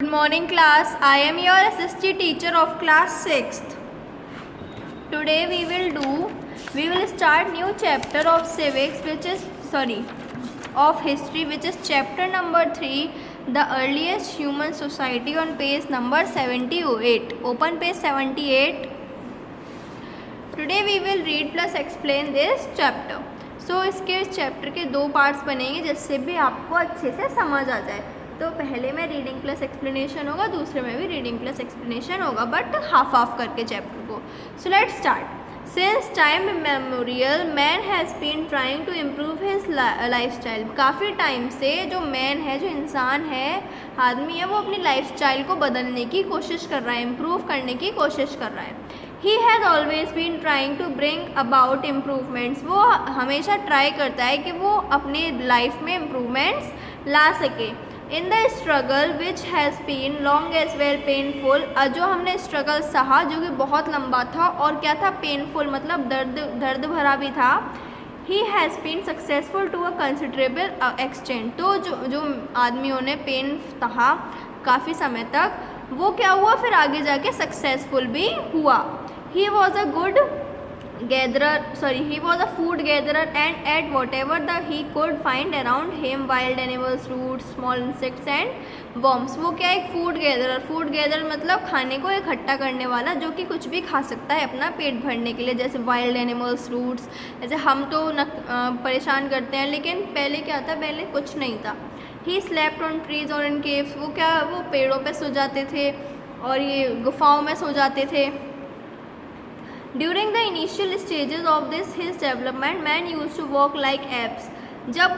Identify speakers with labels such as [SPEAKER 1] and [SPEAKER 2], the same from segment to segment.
[SPEAKER 1] Good morning class. I am your assistant teacher of class 6th. Today we will start new chapter of civics of history, which is chapter number 3, the earliest human society, on page number 78. Open page 78. Today we will read plus explain this chapter. So इसके chapter के दो parts बनेंगे जिससे भी आपको अच्छे से समझ आ जाए. तो पहले में रीडिंग प्लस एक्सप्लेनेशन होगा, दूसरे में भी रीडिंग प्लस एक्सप्लेनेशन होगा, बट हाफ करके चैप्टर को. So let's start. Since time immemorial man has been trying to improve his lifestyle. काफ़ी टाइम से जो मैन है, जो इंसान है, आदमी है, वो अपनी लाइफस्टाइल को बदलने की कोशिश कर रहा है, इम्प्रूव करने की कोशिश कर रहा है. He has always been trying to bring about improvements. वो हमेशा ट्राई करता है कि वो अपने लाइफ में इम्प्रूवमेंट्स ला सके. In the struggle which has been long as well painful. जो हमने स्ट्रगल सहा जो कि बहुत लंबा था और क्या था, पेनफुल मतलब दर्द भरा भी था. He has been successful to a considerable extent. तो जो आदमियों ने पेन सहा काफ़ी समय तक, वो क्या हुआ, फिर आगे जाके सक्सेसफुल भी हुआ. He was a food gatherer and ate whatever he could find around him, wild animals, roots, small insects and worms. वो क्या, एक फूड गैदरर मतलब खाने को इकट्ठा करने वाला, जो कि कुछ भी खा सकता है अपना पेट भरने के लिए, जैसे वाइल्ड एनिमल्स, रूट्स. जैसे हम तो परेशान करते हैं, लेकिन पहले क्या था, पहले कुछ नहीं था. ही स्लेप्ट ऑन ट्रीज और इन केव्स. वो क्या, वो पेड़ों पे सो जाते थे और ये गुफाओं में सो जाते थे. During the initial stages of his development, man used to walk like apes. जब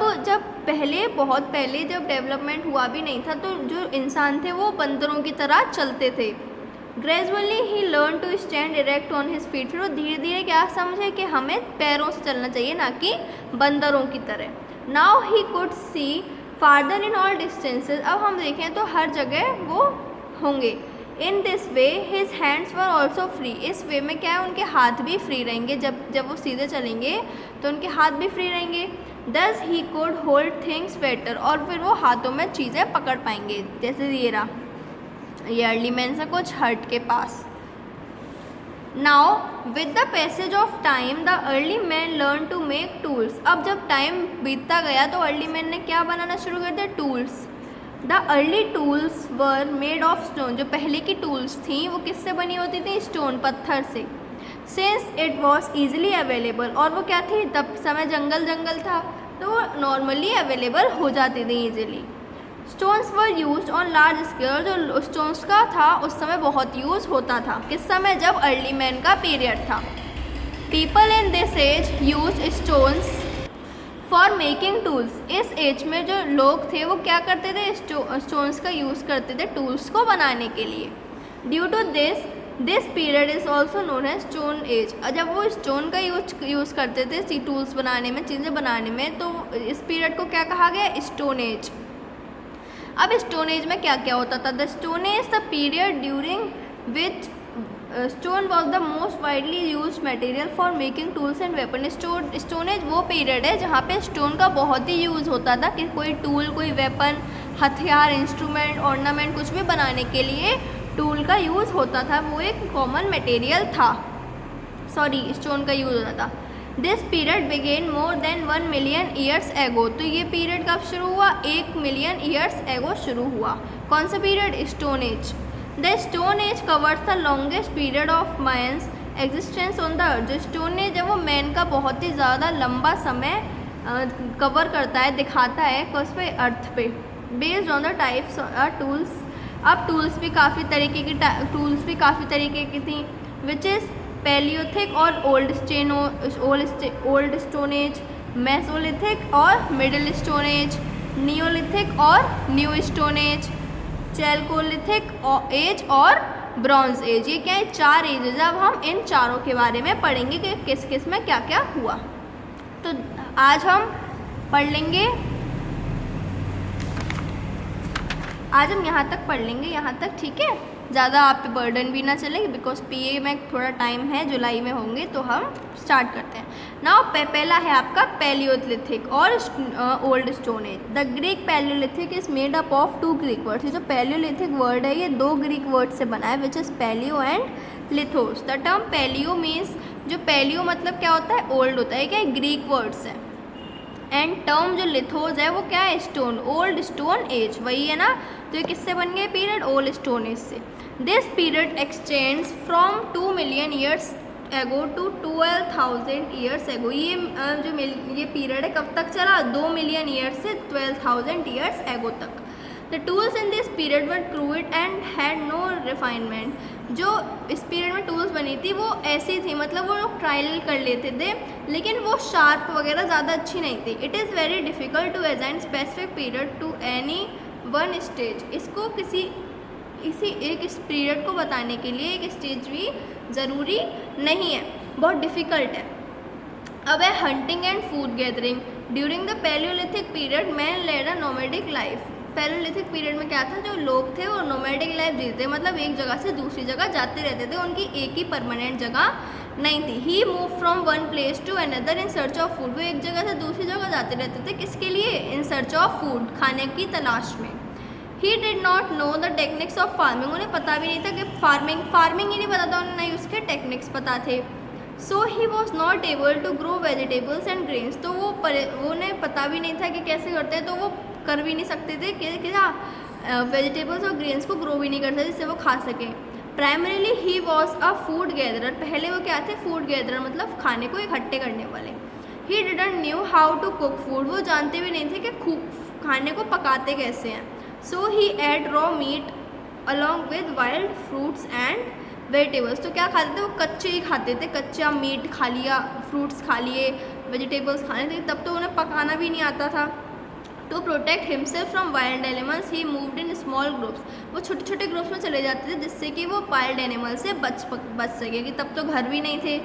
[SPEAKER 1] बहुत पहले जब डेवलपमेंट हुआ भी नहीं था, तो जो इंसान थे वो बंदरों की तरह चलते थे. Gradually he learned to stand erect on his feet. फिर वो धीरे धीरे क्या समझे कि हमें पैरों से चलना चाहिए, ना कि बंदरों की तरह. Now he could see farther in all distances. अब हम देखें तो हर जगह वो होंगे. In this way his hands were also free. इस वे में क्या है, उनके हाथ भी फ्री रहेंगे. जब वो सीधे चलेंगे तो उनके हाथ भी फ्री रहेंगे. दस he could hold things better. और फिर वो हाथों में चीज़ें पकड़ पाएंगे. जैसे ये रहा, ये अर्ली मैन से कुछ हर्ट के पास. Now with the passage of time the early man learn to make tools. अब जब टाइम बीतता गया तो अर्ली मैन ने क्या बनाना शुरू कर दिया, tools. The early tools were made of stone. जो पहले की टूल्स थी वो किससे बनी होती थी, स्टोन, पत्थर से. Since it was easily available. और वो क्या थी, तब समय जंगल था, तो वो नॉर्मली अवेलेबल हो जाती थी easily. Stones were use on large scale. जो स्टोन्स का था उस समय बहुत यूज़ होता था. किस समय, जब अर्ली मैन का पीरियड था. People in this age use stones for making tools. इस एज में जो लोग थे वो क्या करते थे, स्टोन्स का यूज़ करते थे टूल्स को बनाने के लिए. Due to this period is also known as stone age. जब वो स्टोन का यूज़ करते थे टूल्स बनाने में, चीज़ें बनाने में, तो इस पीरियड को क्या कहा गया, स्टोन एज. अब स्टोन एज में क्या क्या होता था, the stone age the period during which stone was the most widely use material for making tools and weapon. Stone age वो पीरियड है जहाँ पे स्टोन का बहुत ही यूज़ होता था कि कोई टूल, कोई वेपन, हथियार, इंस्ट्रूमेंट, ऑर्नामेंट, कुछ भी बनाने के लिए टूल का यूज़ होता था. वो एक कॉमन मटेरियल था, स्टोन का यूज़ होता था. This period began more than 1 million years ago. तो ये पीरियड कब शुरू हुआ, 1 मिलियन ईयर्स एगो शुरू हुआ. कौन सा period, stone age. The stone age covers the longest period of man's existence on the earth. जो स्टोन एज है वो मैन का बहुत ही ज़्यादा लंबा समय कवर करता है, दिखाता है उस पे, अर्थ पे. Based on the types tools. अब टूल्स भी काफ़ी तरीके की थी, विच इज़ पैलियोथिक और ओल्ड स्टोन एज, मेसोलिथिक और मिडिल स्टोन एज, नियोलिथिक और new stone age, chalcolithic age और ब्रॉन्ज एज. ये क्या है, 4 एजेज. अब हम इन चारों के बारे में पढ़ेंगे कि किस किस में क्या क्या हुआ. तो आज हम पढ़ लेंगे आज हम यहाँ तक पढ़ लेंगे, यहाँ तक, ठीक है। ज़्यादा आप पे बर्डन भी ना चले, बिकॉज पीए में थोड़ा टाइम है, जुलाई में होंगे, तो हम स्टार्ट करते हैं नाउ। पहला है आपका पैलियोलिथिक और old stone age. The Greek Palaeolithic is made up of 2 Greek words. ये जो पैलियोलिथिक वर्ड है ये 2 ग्रीक वर्ड से बना है, which is palaeo and lithos. The term palaeo means, जो पैलियो मतलब क्या होता है, ओल्ड होता है, क्या ग्रीक वर्ड्स है। एंड टर्म जो लिथोस है वो क्या है, स्टोन, ओल्ड स्टोन एज, वही है ना। तो ये किससे बन गए पीरियड, ओल्ड स्टोन एज से। This period extends from 2 million years ago to 12,000 years ago. ये पीरियड है कब तक चला, 2 मिलियन ईयर्स से 12,000 ईयर्स एगो तक। The tools in this period were crude and had no refinement. जो इस पीरियड में टूल्स बनी थी वो ऐसी थी, मतलब वो लोग ट्रायल कर लेते थे, लेकिन वो शार्प वगैरह ज़्यादा अच्छी नहीं थी। It is very difficult to assign specific period to any one stage. इसको किसी एक इस पीरियड को बताने के लिए एक स्टेज भी ज़रूरी नहीं है, बहुत डिफ़िकल्ट है। अब है hunting and food gathering. During the paleolithic period man led a nomadic life. Paleolithic period में क्या था, जो लोग थे वो नोमैडिक लाइफ जीते, मतलब एक जगह से दूसरी जगह जाते रहते थे, उनकी एक ही परमानेंट जगह नहीं थी। He move from one place to another in search of food. वो एक जगह से दूसरी जगह जाते रहते थे, किसके लिए, इन सर्च ऑफ फूड, खाने की तलाश में। He did not know the techniques of farming. उन्हें पता भी नहीं था कि फार्मिंग ही नहीं पता था उन्हें, नहीं उसके टेक्निक्स पता थे। So he was not able to grow vegetables and grains. तो वो उन्हें पता भी नहीं था कि कैसे करते हैं, तो वो कर भी नहीं सकते थे कि क्या वेजिटेबल्स और ग्रेन्स को ग्रो भी नहीं कर सकते जिससे वो खा सकें। Primarily he was a food gatherer. पहले वो क्या थे, फूड गैदरर, मतलब खाने को इकट्ठे करने वाले। He didn't knew how to cook food. वो जानते भी नहीं थे कि खाने को पकाते कैसे हैं। So he ate raw meat along with wild fruits and vegetables. तो क्या खाते थे वो, कच्चे ही खाते थे, कच्चा मीट खा लिया, फ्रूट्स खा लिए, वेजिटेबल्स खाने थे, तब तो उन्हें पकाना भी नहीं आता था। To protect himself from wild animals he moved in small groups. वो छोटे छोटे ग्रुप्स में चले जाते थे जिससे कि वो वाइल्ड एनिमल से बच सके, कि तब तो घर भी नहीं थे।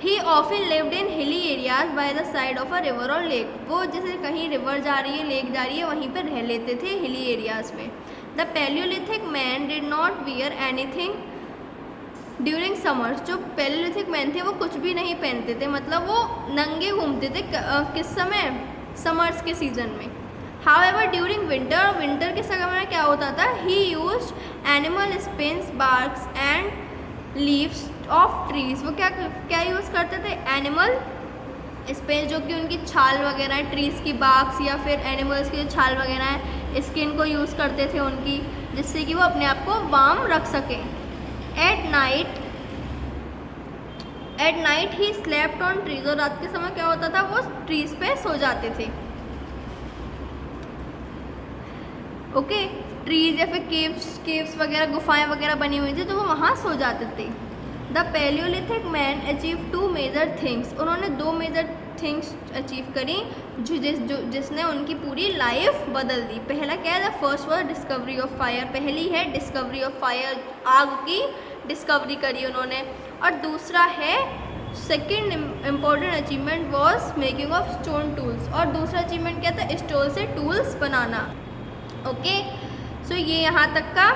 [SPEAKER 1] ही often lived in hilly areas by the side of a river और लेक। वो जैसे कहीं रिवर जा रही है, लेक जा रही है, वहीं पर रह लेते थे हिली एरियाज में। The paleolithic man did not wear anything during summers. जो पैलियोलिथिक मैन थे वो कुछ भी नहीं पहनते थे, मतलब वो नंगे घूमते थे किस समय, समर्स के सीजन में। हाउएवर ड्यूरिंग विंटर के समय में क्या होता था, he used animal skins, barks and leaves of trees. वो क्या यूज़ करते थे, एनिमल स्पिन्स, जो कि उनकी छाल वगैरह है, ट्रीज़ की बार्क्स या फिर एनिमल्स की जो छाल वगैरह है, स्किन को यूज़ करते थे उनकी, जिससे कि वो अपने आप को वार्म रख सकें। At night he slept on trees. और रात के समय क्या होता था, वो ट्रीज पे सो जाते थे। ओके, ट्रीज या फिर केव्स वगैरह, गुफाएं वगैरह बनी हुई थी, तो वो वहाँ सो जाते थे। The paleolithic man achieve 2 major things. उन्होंने 2 मेजर थिंग्स अचीव करी जिसने उनकी पूरी लाइफ बदल दी। पहला क्या है, the first was discovery of fire. पहली है डिस्कवरी ऑफ फायर, आग की डिस्कवरी करी उन्होंने। और दूसरा है, second important achievement was making of stone tools. और दूसरा अचीवमेंट क्या था, स्टोन से टूल्स बनाना। ओके, सो ये यहाँ तक का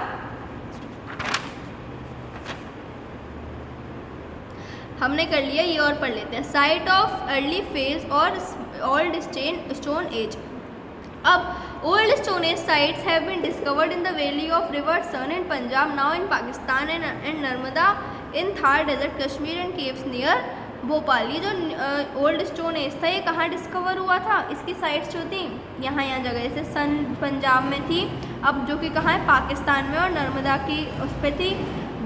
[SPEAKER 1] हमने कर लिया। ये और पढ़ लेते हैं। साइट ऑफ अर्ली फेज और ओल्ड स्टोन एज। अब old stone age sites have been discovered in the valley of river Soan in Punjab, now in Pakistan and Narmada in Thar desert, Kashmir and caves near Bhopal. ये जो ओल्ड स्टोन एज था, ये कहाँ discover हुआ था, इसकी साइट्स जो थी यहाँ जगह, जैसे सन पंजाब में थी, अब जो कि कहाँ है, पाकिस्तान में, और नर्मदा की उस पर थी,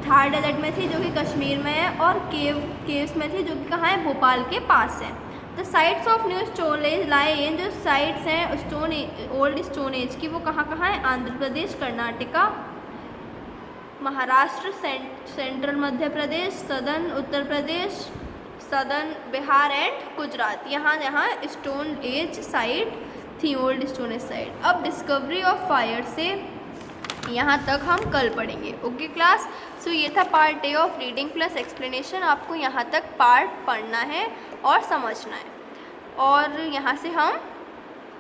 [SPEAKER 1] थार डेजर्ट में थी जो कि कश्मीर में है, और केव्स में थी जो कि कहाँ है, भोपाल के पास है। The sites of new stone age lie in, जो साइट्स हैं ओल्ड स्टोन एज की, वो कहाँ कहाँ है, Andhra Pradesh, Karnataka, Maharashtra, central Madhya Pradesh, southern Uttar Pradesh, southern Bihar and Gujarat. यहाँ स्टोन एज साइट थी, ओल्ड स्टोन एज साइट। अब डिस्कवरी ऑफ फायर से यहाँ तक हम कल पढ़ेंगे। ओके क्लास, सो ये था part A of reading plus explanation. आपको यहाँ तक पार्ट पढ़ना है और समझना है, और यहाँ से हम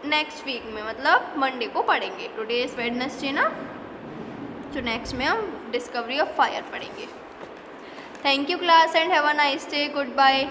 [SPEAKER 1] नेक्स्ट वीक में, मतलब मंडे को पढ़ेंगे। टुडे इज वेडनेसडे ना, तो नेक्स्ट में हम डिस्कवरी ऑफ फायर पढ़ेंगे। Thank you class and have a nice day. Good bye.